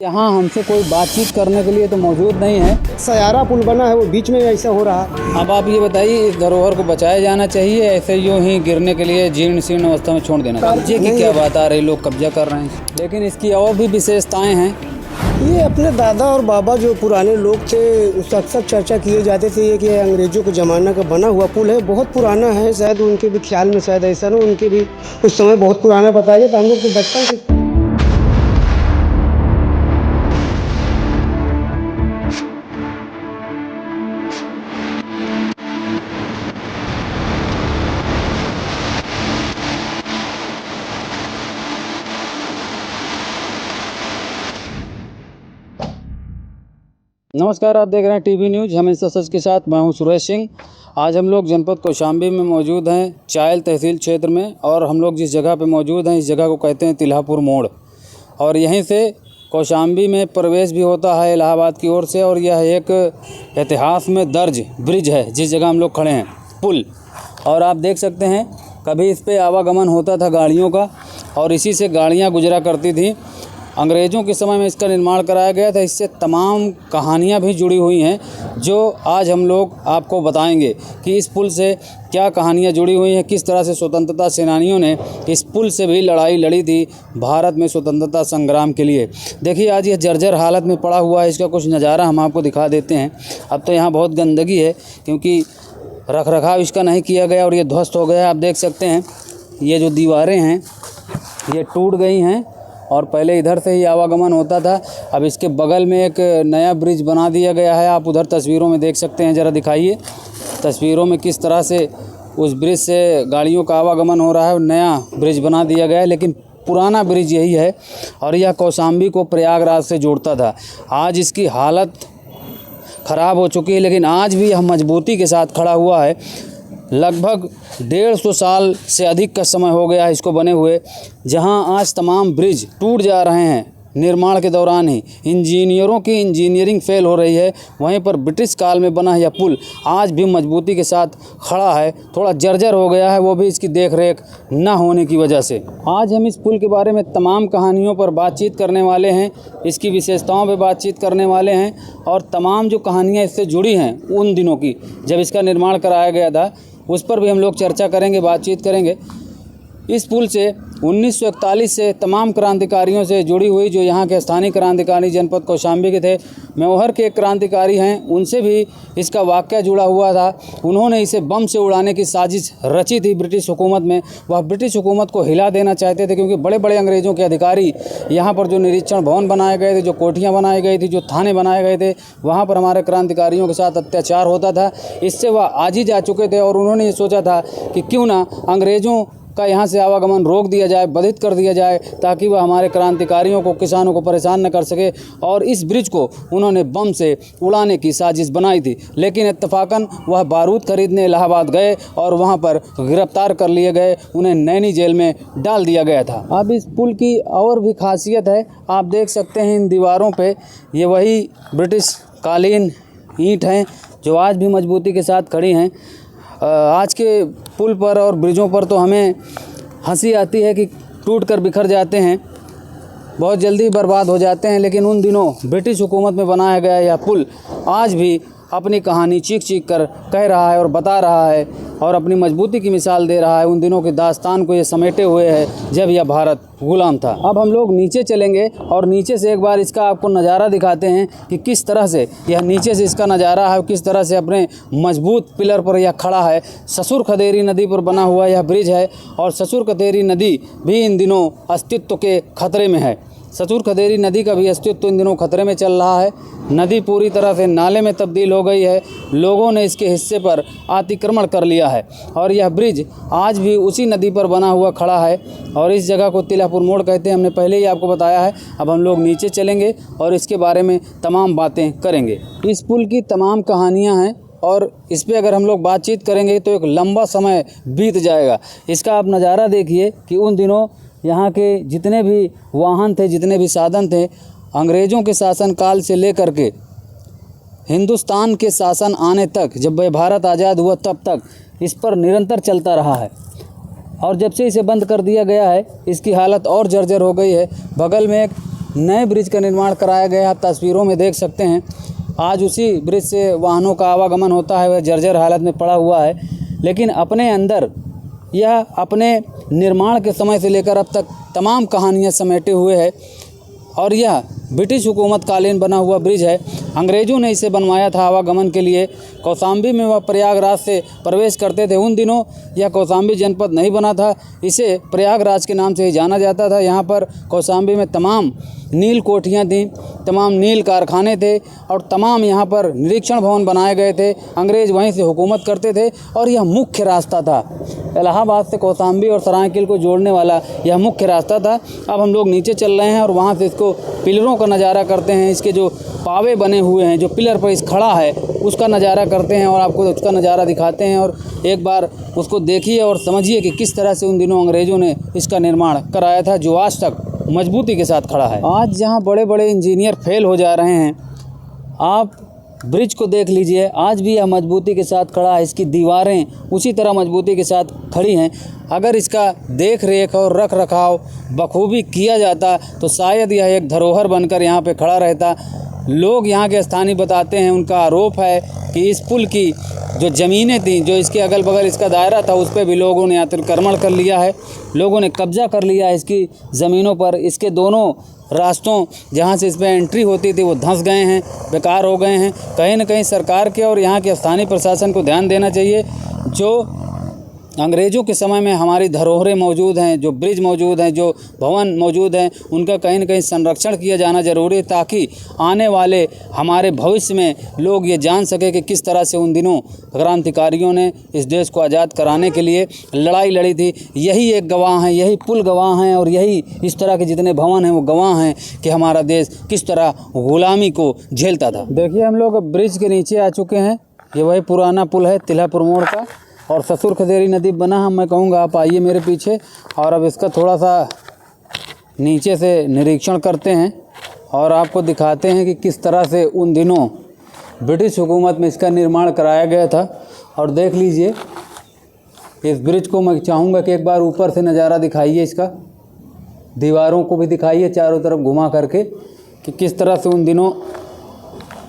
यहाँ हमसे कोई बातचीत करने के लिए तो मौजूद नहीं है। सयारा पुल बना है वो बीच में ऐसा हो रहा है। अब आप ये बताइए, इस धरोहर को बचाया जाना चाहिए, ऐसे यूं ही गिरने के लिए जीर्ण शीर्ण अवस्था में छोड़ देना? कब्जे की क्या बात आ रही, लोग कब्जा कर रहे हैं, लेकिन इसकी और भी विशेषताएं हैं। ये अपने दादा और बाबा जो पुराने लोग थे उससे अक्सर चर्चा किए जाते थे कि अंग्रेजों के ज़माना का बना हुआ पुल है, बहुत पुराना है। शायद उनके भी ख्याल में शायद ऐसा ना, उनके भी उस समय बहुत पुराना बताइए। तो हम लोग तो बचपन से नमस्कार, आप देख रहे हैं टीवी न्यूज़। हम इस सच के साथ मैं हूं सुरेश सिंह। आज हम लोग जनपद कौशाम्बी में मौजूद हैं, चायल तहसील क्षेत्र में, और हम लोग जिस जगह पे मौजूद हैं इस जगह को कहते हैं तिल्हापुर मोड़। और यहीं से कौशाम्बी में प्रवेश भी होता है इलाहाबाद की ओर से। और यह एक इतिहास में दर्ज ब्रिज है जिस जगह हम लोग खड़े हैं, पुल। और आप देख सकते हैं कभी इस पर आवागमन होता था गाड़ियों का, और इसी से गाड़ियाँ गुजरा करती थी। अंग्रेज़ों के समय में इसका निर्माण कराया गया था। इससे तमाम कहानियाँ भी जुड़ी हुई हैं जो आज हम लोग आपको बताएंगे कि इस पुल से क्या कहानियाँ जुड़ी हुई हैं, किस तरह से स्वतंत्रता सेनानियों ने इस पुल से भी लड़ाई लड़ी थी भारत में स्वतंत्रता संग्राम के लिए। देखिए, आज यह जर्जर हालत में पड़ा हुआ है। इसका कुछ नज़ारा हम आपको दिखा देते हैं। अब तो यहाँ बहुत गंदगी है क्योंकि रख रखाव इसका नहीं किया गया और ये ध्वस्त हो गया। आप देख सकते हैं ये जो दीवारें हैं ये टूट गई हैं, और पहले इधर से ही आवागमन होता था। अब इसके बगल में एक नया ब्रिज बना दिया गया है। आप उधर तस्वीरों में देख सकते हैं, ज़रा दिखाइए तस्वीरों में किस तरह से उस ब्रिज से गाड़ियों का आवागमन हो रहा है। नया ब्रिज बना दिया गया है, लेकिन पुराना ब्रिज यही है और यह कौशाम्बी को प्रयागराज से जोड़ता था। आज इसकी हालत ख़राब हो चुकी है, लेकिन आज भी यह मजबूती के साथ खड़ा हुआ है। लगभग 150 साल से अधिक का समय हो गया है इसको बने हुए। जहां आज तमाम ब्रिज टूट जा रहे हैं निर्माण के दौरान ही, इंजीनियरों की इंजीनियरिंग फेल हो रही है, वहीं पर ब्रिटिश काल में बना यह पुल आज भी मजबूती के साथ खड़ा है। थोड़ा जर्जर हो गया है, वो भी इसकी देखरेख न होने की वजह से। आज हम इस पुल के बारे में तमाम कहानियों पर बातचीत करने वाले हैं, इसकी विशेषताओं पर बातचीत करने वाले हैं, और तमाम जो कहानियाँ इससे जुड़ी हैं उन दिनों की जब इसका निर्माण कराया गया था उस पर भी हम लोग चर्चा करेंगे, बातचीत करेंगे। इस पुल से 1941 से तमाम क्रांतिकारियों से जुड़ी हुई, जो यहाँ के स्थानीय क्रांतिकारी जनपद कौशाम्बी के थे, मेवहर के एक क्रांतिकारी हैं, उनसे भी इसका वाक़या जुड़ा हुआ था। उन्होंने इसे बम से उड़ाने की साजिश रची थी ब्रिटिश हुकूमत में। वह ब्रिटिश हुकूमत को हिला देना चाहते थे क्योंकि बड़े बड़े अंग्रेज़ों के अधिकारी यहाँ पर जो निरीक्षण भवन बनाए गए थे, जो कोठियाँ बनाई गई थी, जो थाने बनाए गए थे, वहाँ पर हमारे क्रांतिकारियों के साथ अत्याचार होता था। इससे वह आज ही जा चुके थे और उन्होंने ये सोचा था कि क्यों ना अंग्रेज़ों का यहाँ से आवागमन रोक दिया जाए, बाधित कर दिया जाए, ताकि वह हमारे क्रांतिकारियों को, किसानों को परेशान न कर सके। और इस ब्रिज को उन्होंने बम से उड़ाने की साजिश बनाई थी, लेकिन इत्तफाकन वह बारूद खरीदने इलाहाबाद गए और वहाँ पर गिरफ्तार कर लिए गए। उन्हें नैनी जेल में डाल दिया गया था। अब इस पुल की और भी खासियत है, आप देख सकते हैं इन दीवारों पर ये वही ब्रिटिश कालीन ईंट हैं जो आज भी मजबूती के साथ खड़ी हैं। आज के पुल पर और ब्रिजों पर तो हमें हंसी आती है कि टूट कर बिखर जाते हैं, बहुत जल्दी बर्बाद हो जाते हैं, लेकिन उन दिनों ब्रिटिश हुकूमत में बनाया गया यह पुल आज भी अपनी कहानी चीख चीख कर कह रहा है और बता रहा है और अपनी मजबूती की मिसाल दे रहा है। उन दिनों की दास्तान को ये समेटे हुए है जब यह भारत गुलाम था। अब हम लोग नीचे चलेंगे और नीचे से एक बार इसका आपको नज़ारा दिखाते हैं कि किस तरह से यह नीचे से इसका नज़ारा है, किस तरह से अपने मजबूत पिलर पर यह खड़ा है। ससुर खदेरी नदी पर बना हुआ यह ब्रिज है और ससुर खदेरी नदी भी इन दिनों अस्तित्व के खतरे में है। ससुर खदेरी नदी का भी अस्तित्व इन दिनों खतरे में चल रहा है। नदी पूरी तरह से नाले में तब्दील हो गई है। लोगों ने इसके हिस्से पर अतिक्रमण कर लिया है और यह ब्रिज आज भी उसी नदी पर बना हुआ खड़ा है और इस जगह को तिल्हापुर मोड़ कहते हैं। हमने पहले ही आपको बताया है। अब हम लोग नीचे चलेंगे और इसके बारे में तमाम बातें करेंगे। इस पुल की तमाम कहानियाँ हैं और इस पर अगर हम लोग बातचीत करेंगे तो एक लंबा समय बीत जाएगा। इसका आप नज़ारा देखिए कि उन दिनों यहाँ के जितने भी वाहन थे, जितने भी साधन थे, अंग्रेज़ों के शासनकाल से लेकर के हिंदुस्तान के शासन आने तक, जब वह भारत आज़ाद हुआ तब तक इस पर निरंतर चलता रहा है। और जब से इसे बंद कर दिया गया है इसकी हालत और जर्जर हो गई है। बगल में एक नए ब्रिज का निर्माण कराया गया। आप तस्वीरों में देख सकते हैं, आज उसी ब्रिज से वाहनों का आवागमन होता है, वह जर्जर हालत में पड़ा हुआ है। लेकिन अपने अंदर यह अपने निर्माण के समय से लेकर अब तक तमाम कहानियाँ समेटे हुए है और यह ब्रिटिश हुकूमत कालीन बना हुआ ब्रिज है। अंग्रेज़ों ने इसे बनवाया था आवागमन के लिए। कौशाम्बी में वह प्रयागराज से प्रवेश करते थे। उन दिनों यह कौशाम्बी जनपद नहीं बना था, इसे प्रयागराज के नाम से ही जाना जाता था। यहाँ पर कौशाम्बी में तमाम नील कोठियाँ थीं, तमाम नील कारखाने थे और तमाम यहाँ पर निरीक्षण भवन बनाए गए थे। अंग्रेज़ वहीं से हुकूमत करते थे और यह मुख्य रास्ता था, इलाहाबाद से कौशाम्बी और सरायकेला को जोड़ने वाला यह मुख्य रास्ता था। अब हम लोग नीचे चल रहे हैं और वहाँ से इसको पिलरों का नज़ारा करते हैं। इसके जो पावे बने हुए हैं, जो पिलर पर इस खड़ा है, उसका नज़ारा करते हैं और आपको उसका नज़ारा दिखाते हैं। और एक बार उसको देखिए और समझिए कि किस तरह से उन दिनों अंग्रेज़ों ने इसका निर्माण कराया था, जो आज तक मजबूती के साथ खड़ा है। आज जहाँ बड़े बड़े इंजीनियर फेल हो जा रहे हैं, आप ब्रिज को देख लीजिए, आज भी यह मजबूती के साथ खड़ा है। इसकी दीवारें उसी तरह मजबूती के साथ खड़ी हैं। अगर इसका देख रेख और रख रखाव बखूबी किया जाता तो शायद यह एक धरोहर बनकर यहाँ पे खड़ा रहता। लोग यहाँ के स्थानीय बताते हैं, उनका आरोप है कि इस पुल की जो ज़मीनें थीं, जो इसके अगल बगल इसका दायरा था, उस पर भी लोगों ने अतिक्रमण कर लिया है, लोगों ने कब्जा कर लिया है इसकी ज़मीनों पर। इसके दोनों रास्तों जहाँ से इस पर एंट्री होती थी वो धंस गए हैं, बेकार हो गए हैं। कहीं न कहीं सरकार के और यहाँ के स्थानीय प्रशासन को ध्यान देना चाहिए। जो अंग्रेज़ों के समय में हमारी धरोहरें मौजूद हैं, जो ब्रिज मौजूद हैं, जो भवन मौजूद हैं, उनका कहीं न कहीं संरक्षण किया जाना ज़रूरी है, ताकि आने वाले हमारे भविष्य में लोग ये जान सके कि किस तरह से उन दिनों क्रांतिकारियों ने इस देश को आज़ाद कराने के लिए लड़ाई लड़ी थी। यही एक गवाह हैं, यही पुल गवाह हैं और यही इस तरह के जितने भवन हैं वो गवाह हैं कि हमारा देश किस तरह गुलामी को झेलता था। देखिए, हम लोग ब्रिज के नीचे आ चुके हैं। ये वही पुराना पुल है तिल्हापुर मोड़ का और ससुर खदेरी नदी बना है। मैं कहूँगा आप आइए मेरे पीछे और अब इसका थोड़ा सा नीचे से निरीक्षण करते हैं और आपको दिखाते हैं कि किस तरह से उन दिनों ब्रिटिश हुकूमत में इसका निर्माण कराया गया था। और देख लीजिए, इस ब्रिज को मैं चाहूँगा कि एक बार ऊपर से नज़ारा दिखाइए, इसका दीवारों को भी दिखाइए चारों तरफ घुमा करके कि किस तरह से उन दिनों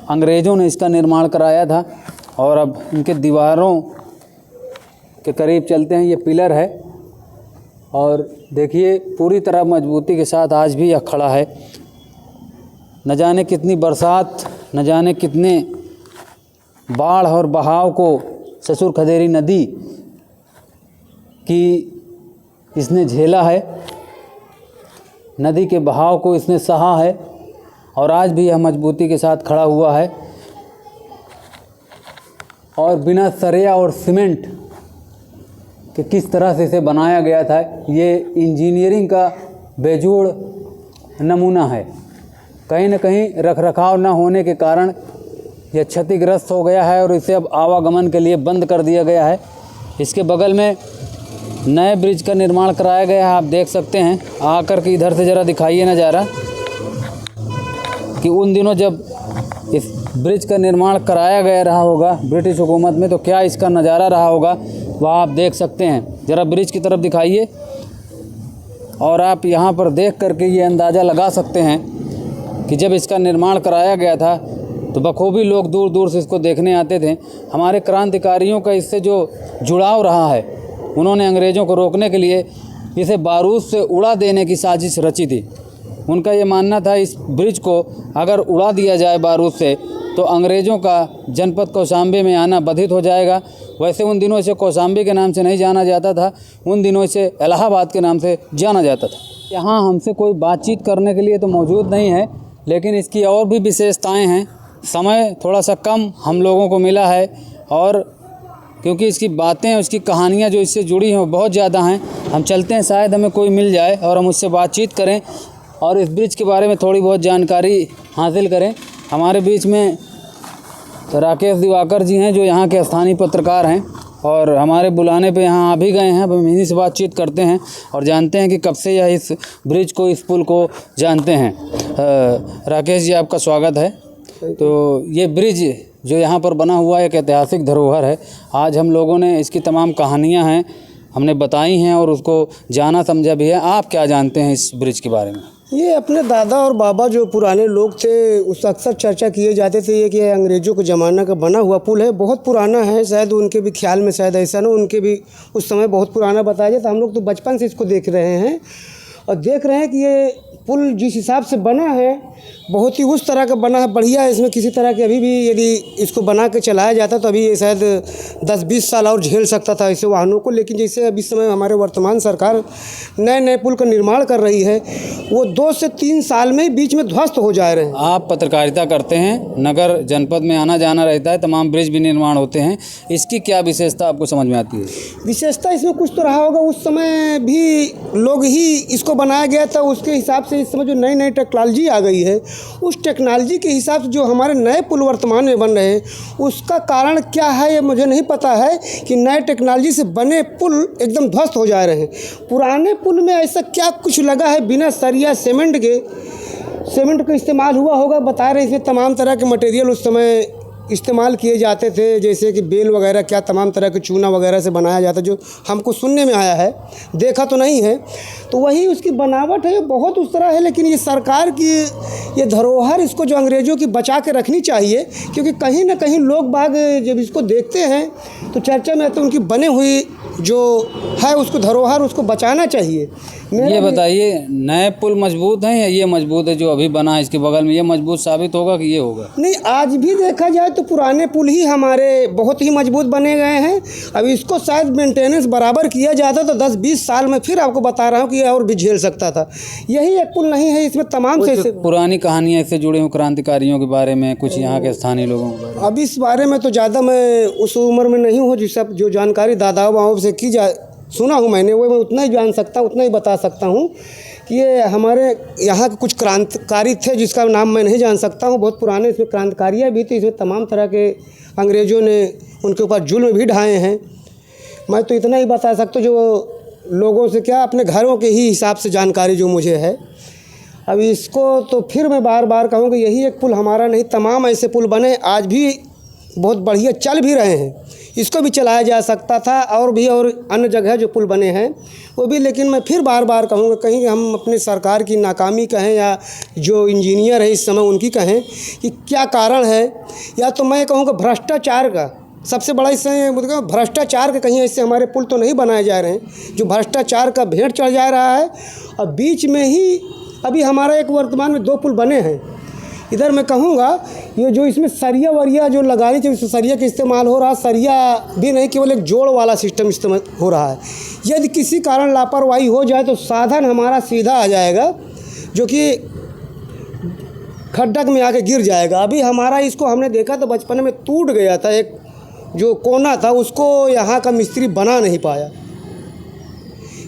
अंग्रेज़ों ने इसका निर्माण कराया था। और अब इनके दीवारों के करीब चलते हैं। ये पिलर है और देखिए पूरी तरह मजबूती के साथ आज भी यह खड़ा है। न जाने कितनी बरसात, न जाने कितने बाढ़ और बहाव को ससुर खदेरी नदी की इसने झेला है, नदी के बहाव को इसने सहा है और आज भी यह मजबूती के साथ खड़ा हुआ है। और बिना सरिया और सीमेंट कि किस तरह से इसे बनाया गया था, ये इंजीनियरिंग का बेजोड़ नमूना है। कहीं न कहीं रखरखाव न होने के कारण यह क्षतिग्रस्त हो गया है और इसे अब आवागमन के लिए बंद कर दिया गया है। इसके बगल में नए ब्रिज का निर्माण कराया गया है, आप देख सकते हैं। आकर के इधर से ज़रा दिखाइए नज़ारा कि उन दिनों जब इस ब्रिज का निर्माण कराया गया रहा होगा ब्रिटिश हुकूमत में, तो क्या इसका नज़ारा रहा होगा, वह आप देख सकते हैं। ज़रा ब्रिज की तरफ दिखाइए और आप यहाँ पर देख करके ये अंदाज़ा लगा सकते हैं कि जब इसका निर्माण कराया गया था तो बखूबी लोग दूर दूर से इसको देखने आते थे। हमारे क्रांतिकारियों का इससे जो जुड़ाव रहा है, उन्होंने अंग्रेज़ों को रोकने के लिए इसे बारूद से उड़ा देने की साजिश रची थी। उनका ये मानना था इस ब्रिज को अगर उड़ा दिया जाए बारूद से तो अंग्रेज़ों का जनपद कौशाम्बी में आना बाधित हो जाएगा। वैसे उन दिनों इसे कौशाम्बी के नाम से नहीं जाना जाता था, उन दिनों इसे इलाहाबाद के नाम से जाना जाता था। यहाँ हमसे कोई बातचीत करने के लिए तो मौजूद नहीं है, लेकिन इसकी और भी विशेषताएं हैं। समय थोड़ा सा कम हम लोगों को मिला है और क्योंकि इसकी बातें, उसकी कहानियाँ जो इससे जुड़ी हैं वो बहुत ज़्यादा हैं। हम चलते हैं, शायद हमें कोई मिल जाए और हम उससे बातचीत करें और इस ब्रिज के बारे में थोड़ी बहुत जानकारी हासिल करें। हमारे बीच में राकेश दिवाकर जी हैं, जो यहाँ के स्थानीय पत्रकार हैं और हमारे बुलाने पे यहाँ आ भी गए हैं। अब हम इन्हीं से बातचीत करते हैं और जानते हैं कि कब से यह इस ब्रिज को, इस पुल को जानते हैं। राकेश जी, आपका स्वागत है। तो ये ब्रिज जो यहाँ पर बना हुआ है एक ऐतिहासिक धरोहर है। आज हम लोगों ने इसकी तमाम कहानियाँ हैं हमने बताई हैं और उसको जाना समझा भी है। आप क्या जानते हैं इस ब्रिज के बारे में? ये अपने दादा और बाबा जो पुराने लोग थे उस अक्सर चर्चा किए जाते थे ये कि अंग्रेज़ों के ज़माना का बना हुआ पुल है, बहुत पुराना है। शायद उनके भी ख्याल में शायद ऐसा ना, उनके भी उस समय बहुत पुराना बताया जाता। हम लोग तो बचपन से इसको देख रहे हैं और देख रहे हैं कि ये पुल जिस हिसाब से बना है बहुत ही उस तरह का बना है, बढ़िया है। इसमें किसी तरह के अभी भी यदि इसको बना के चलाया जाता तो अभी ये शायद 10-20 साल और झेल सकता था ऐसे वाहनों को। लेकिन जैसे अभी समय हमारे वर्तमान सरकार नए नए पुल का निर्माण कर रही है, वो 2 से 3 साल में ही बीच में ध्वस्त हो जा रहे हैं। आप पत्रकारिता करते हैं, नगर जनपद में आना जाना रहता है, तमाम ब्रिज भी निर्माण होते हैं, इसकी क्या विशेषता आपको समझ में आती है? विशेषता इसमें कुछ तो रहा होगा, उस समय भी लोग ही इसको बनाया गया था, उसके हिसाब से इस समय जो नई नई टेक्नोलॉजी आ गई है उस टेक्नोलॉजी के हिसाब से जो हमारे नए पुल वर्तमान में बन रहे हैं उसका कारण क्या है ये मुझे नहीं पता है कि नए टेक्नोलॉजी से बने पुल एकदम ध्वस्त हो जा रहे हैं। पुराने पुल में ऐसा क्या कुछ लगा है, बिना सरिया सीमेंट का इस्तेमाल हुआ होगा, बता रहे इसमें तमाम तरह के मटेरियल उस समय इस्तेमाल किए जाते थे, जैसे कि बेल वगैरह, क्या तमाम तरह के चूना वगैरह से बनाया जाता, जो हमको सुनने में आया है, देखा तो नहीं है। तो वही उसकी बनावट है, बहुत उस तरह है। लेकिन ये सरकार की ये धरोहर इसको जो अंग्रेज़ों की बचा के रखनी चाहिए, क्योंकि कहीं ना कहीं लोग बाग जब इसको देखते हैं तो चर्चा में तो उनकी बने हुई जो है उसको धरोहर उसको बचाना चाहिए। ये बताइए, नए पुल मजबूत हैं या ये मजबूत है जो अभी बना है इसके बगल में, ये मजबूत साबित होगा कि ये होगा? नहीं, आज भी देखा जाए तो पुराने पुल ही हमारे बहुत ही मजबूत बने गए हैं। अब इसको शायद मेंटेनेंस बराबर किया जाता तो 10-20 साल में फिर आपको बता रहा हूँ कि और भी झेल सकता था। यही एक पुल नहीं है, इसमें तमाम से पुरानी कहानियाँ इससे जुड़ी हुई, क्रांतिकारियों के बारे में, कुछ यहाँ के स्थानीय लोगों के बारे में। अब इस बारे में तो ज़्यादा मैं उस उम्र में नहीं हूँ जो जानकारी दादा बाबा से सुना हूँ मैंने, वो मैं उतना ही जान सकता हूँ, उतना ही बता सकता हूँ कि ये हमारे यहाँ के कुछ क्रांतिकारी थे जिसका नाम मैं नहीं जान सकता हूँ। बहुत पुराने इसमें क्रांतिकारियाँ भी थी, इसमें तमाम तरह के अंग्रेज़ों ने उनके ऊपर जुल्म भी ढाए हैं। मैं तो इतना ही बता सकता हूँ जो लोगों से क्या अपने घरों के ही हिसाब से जानकारी जो मुझे है। अब इसको तो फिर मैं बार बार कहूँ कि यही एक पुल हमारा नहीं, तमाम ऐसे पुल बने आज भी बहुत बढ़िया चल भी रहे हैं, इसको भी चलाया जा सकता था। और भी और अन्य जगह जो पुल बने हैं वो भी, लेकिन मैं फिर बार बार कहूँगा कहीं हम अपने सरकार की नाकामी कहें या जो इंजीनियर है इस समय उनकी कहें कि क्या कारण है, या तो मैं कहूँगा भ्रष्टाचार का सबसे बड़ा इससे मतलब भ्रष्टाचार के कहीं ऐसे हमारे पुल तो नहीं बनाए जा रहे हैं जो भ्रष्टाचार का भेंट चढ़ जा रहा है। और बीच में ही अभी हमारा एक वर्तमान में 2 पुल बने हैं। इधर मैं कहूँगा ये जो इसमें सरिया वरिया जो लगानी चाहिए, सरिया का इस्तेमाल हो रहा है, सरिया भी नहीं केवल एक जोड़ वाला सिस्टम इस्तेमाल हो रहा है। यदि किसी कारण लापरवाही हो जाए तो साधन हमारा सीधा आ जाएगा जो कि खड्डक में आके गिर जाएगा। अभी हमारा इसको हमने देखा तो बचपन में टूट गया था, एक जो कोना था उसको यहाँ का मिस्त्री बना नहीं पाया।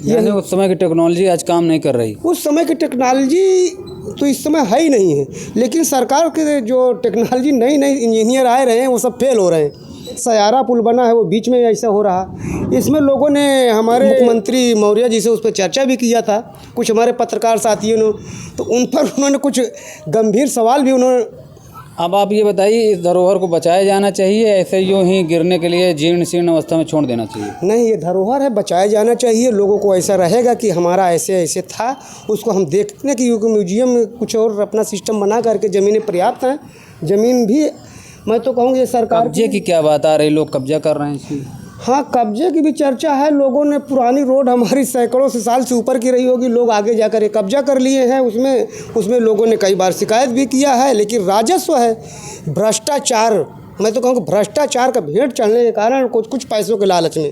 यानी उस समय की टेक्नोलॉजी आज काम नहीं कर रही। उस समय की टेक्नोलॉजी तो इस समय है ही नहीं है, लेकिन सरकार के जो टेक्नोलॉजी नई नई इंजीनियर आए रहे हैं वो सब फेल हो रहे हैं। सयारा पुल बना है वो बीच में ऐसा हो रहा, इसमें लोगों ने हमारे मुख्यमंत्री मौर्य जी से उस पर चर्चा भी किया था, कुछ हमारे पत्रकार साथियों ने, तो उन पर उन्होंने कुछ गंभीर सवाल भी उन्होंने। अब आप ये बताइए, इस धरोहर को बचाया जाना चाहिए, ऐसे यूँ ही गिरने के लिए जीर्ण शीर्ण अवस्था में छोड़ देना चाहिए? नहीं, ये धरोहर है, बचाया जाना चाहिए। लोगों को ऐसा रहेगा कि हमारा ऐसे ऐसे था, उसको हम देखने की म्यूजियम में कुछ और अपना सिस्टम बना करके, ज़मीनें पर्याप्त हैं, ज़मीन भी मैं तो कहूँगी ये सरकार कब्जे की क्या बात आ रही, लोग कब्जा कर रहे हैं इसकी? हाँ, कब्जे की भी चर्चा है। लोगों ने पुरानी रोड हमारी सैकड़ों से साल से ऊपर की रही होगी, लोग आगे जाकर ये कब्जा कर लिए हैं। उसमें लोगों ने कई बार शिकायत भी किया है, लेकिन राजस्व है, भ्रष्टाचार, मैं तो कहूँगा भ्रष्टाचार का भेंट चढ़ने के कारण कुछ पैसों के लालच में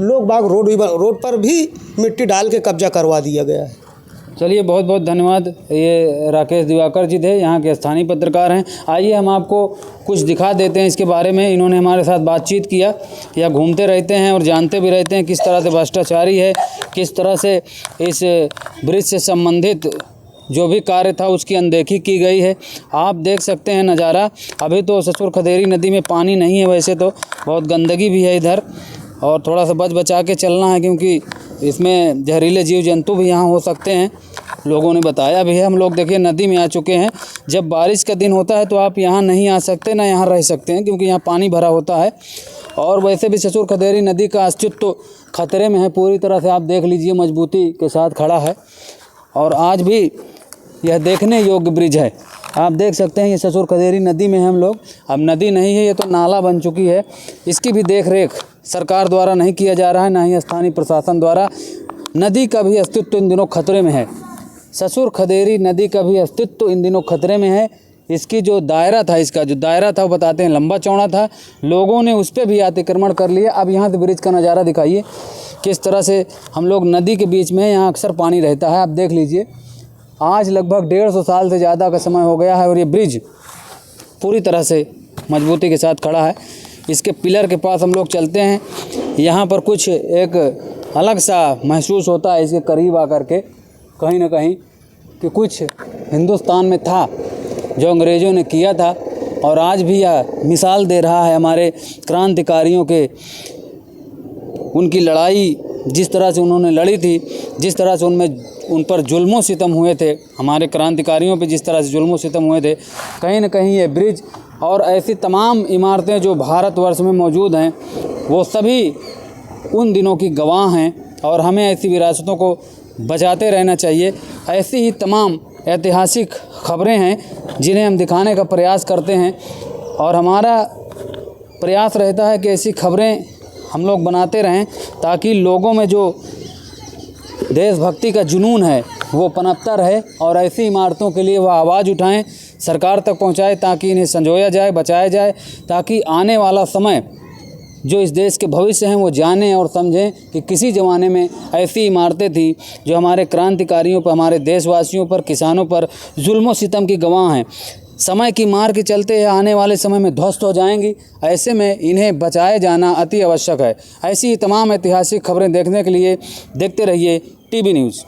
लोग बाग रोड पर भी मिट्टी डाल के कब्जा करवा दिया गया है। चलिए, बहुत बहुत धन्यवाद। ये राकेश दिवाकर जी थे, यहाँ के स्थानीय पत्रकार हैं। आइए हम आपको कुछ दिखा देते हैं इसके बारे में। इन्होंने हमारे साथ बातचीत किया, या घूमते रहते हैं और जानते भी रहते हैं किस तरह से भ्रष्टाचारी है, किस तरह से इस ब्रिज से संबंधित जो भी कार्य था उसकी अनदेखी की गई है। आप देख सकते हैं नज़ारा। अभी तो ससुर खदेरी नदी में पानी नहीं है, वैसे तो बहुत गंदगी भी है इधर, और थोड़ा सा बच बचा के चलना है क्योंकि इसमें जहरीले जीव जंतु भी यहाँ हो सकते हैं, लोगों ने बताया भी है। हम लोग देखिए नदी में आ चुके हैं। जब बारिश का दिन होता है तो आप यहाँ नहीं आ सकते, ना यहाँ रह सकते हैं, क्योंकि यहाँ पानी भरा होता है। और वैसे भी ससुर खदेरी नदी का अस्तित्व खतरे में है पूरी तरह से। आप देख लीजिए, मजबूती के साथ खड़ा है। और आज भी यह देखने योग्य ब्रिज है। आप देख सकते हैं ये ससुर खदेरी नदी में हैं हम लोग। अब नदी नहीं है, ये तो नाला बन चुकी है। इसकी भी देख रेख सरकार द्वारा नहीं किया जा रहा है, ना ही स्थानीय प्रशासन द्वारा। नदी का भी अस्तित्व इन दिनों खतरे में है। ससुर खदेरी नदी का भी अस्तित्व इन दिनों खतरे में है। इसकी जो दायरा था, इसका जो दायरा था वो बताते हैं लंबा चौड़ा था। लोगों ने उस पर भी अतिक्रमण कर लिया। अब यहाँ से ब्रिज का नज़ारा दिखाइए किस तरह से हम लोग नदी के बीच में, यहाँ अक्सर पानी रहता है। आप देख लीजिए, आज लगभग 150 साल से ज़्यादा का समय हो गया है और ये ब्रिज पूरी तरह से मजबूती के साथ खड़ा है। इसके पिलर के पास हम लोग चलते हैं। यहाँ पर कुछ एक अलग सा महसूस होता है इसके करीब आकर के, कहीं ना कहीं कि कुछ हिंदुस्तान में था जो अंग्रेज़ों ने किया था और आज भी यह मिसाल दे रहा है हमारे क्रांतिकारियों के, उनकी लड़ाई जिस तरह से उन्होंने लड़ी थी, जिस तरह से उन पर जुल्मों सितम हुए थे, हमारे क्रांतिकारियों पे जिस तरह से जुल्मों सितम हुए थे। कहीं ना कहीं ये ब्रिज और ऐसी तमाम इमारतें जो भारतवर्ष में मौजूद हैं वो सभी उन दिनों की गवाह हैं और हमें ऐसी विरासतों को बचाते रहना चाहिए। ऐसी ही तमाम ऐतिहासिक खबरें हैं जिन्हें हम दिखाने का प्रयास करते हैं और हमारा प्रयास रहता है कि ऐसी खबरें हम लोग बनाते रहें ताकि लोगों में जो देशभक्ति का जुनून है वो पनपता रहे और ऐसी इमारतों के लिए वह आवाज़ उठाएं, सरकार तक पहुंचाएं ताकि इन्हें संजोया जाए, बचाया जाए, ताकि आने वाला समय जो इस देश के भविष्य हैं वो जानें और समझें कि किसी ज़माने में ऐसी इमारतें थी जो हमारे क्रांतिकारियों पर, हमारे देशवासियों पर, किसानों पर जुल्म सितम की गवाह हैं। समय की मार के चलते आने वाले समय में ध्वस्त हो जाएंगी। ऐसे में इन्हें बचाए जाना अति आवश्यक है। ऐसी ही तमाम ऐतिहासिक खबरें देखने के लिए देखते रहिए टीवी न्यूज़।